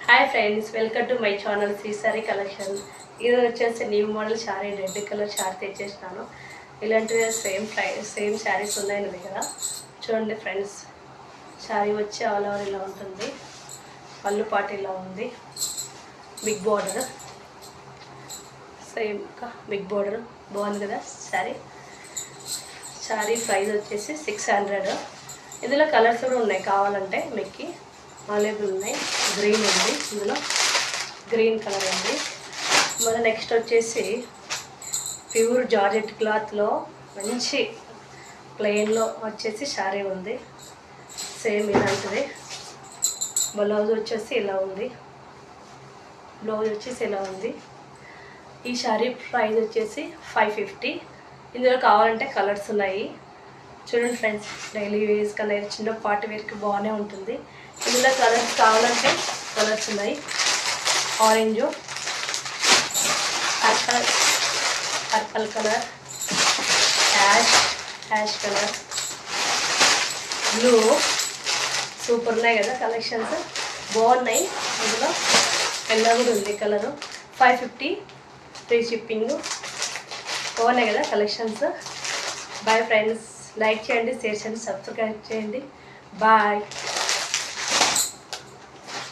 Hi friends, welcome to my channel Sri sari collection. ఇది వచ్చేసి new model sari, red colour sari తెచ్చేసినాను. ఇలాంటివి సేమ్ శారీస్ ఉన్నాయి నా దగ్గర. చూడండి ఫ్రెండ్స్, శారీ వచ్చి ఆల్ ఓవర్ ఇలా ఉంటుంది. పళ్ళు పాటు ఇలా ఉంది. Big border, same big border బాగుంది కదా శారీ. శారీ ప్రైస్ వచ్చేసి 600. ఇందులో కలర్స్ కూడా ఉన్నాయి, కావాలంటే మీకు అవైలబుల్ ఉన్నాయి. గ్రీన్ ఉంది, ఇందులో గ్రీన్ కలర్ ఉంది. మన నెక్స్ట్ వచ్చేసి ప్యూర్ జార్జెట్ క్లాత్లో మంచి ప్లెయిన్లో వచ్చేసి శారీ ఉంది. సేమ్ ఇలాంటిది. బ్లౌజ్ వచ్చేసి ఇలా ఉంది. ఈ శారీ ప్రైస్ వచ్చేసి 550. ఇందులో కావాలంటే కలర్స్ ఉన్నాయి. చూడండి ఫ్రెండ్స్, డైలీ వేర్స్ కన్నా చిన్న పార్టీ వేర్కి బాగానే ఉంటుంది. ఇందులో కలర్స్ కావాలంటే కలర్స్ ఉన్నాయి. Orange, purple colour, ash colour, blue. Super ఉన్నాయి కదా కలెక్షన్స్, బాగున్నాయి. ఇందులో ఎల్లో కూడా ఉంది కలరు. 550 free shipping. బాగున్నాయి కదా కలెక్షన్స్. బాయ్ ఫ్రెండ్స్, లైక్ చేయండి, షేర్ చేయండి, సబ్స్క్రైబ్ చేయండి. బాయ్.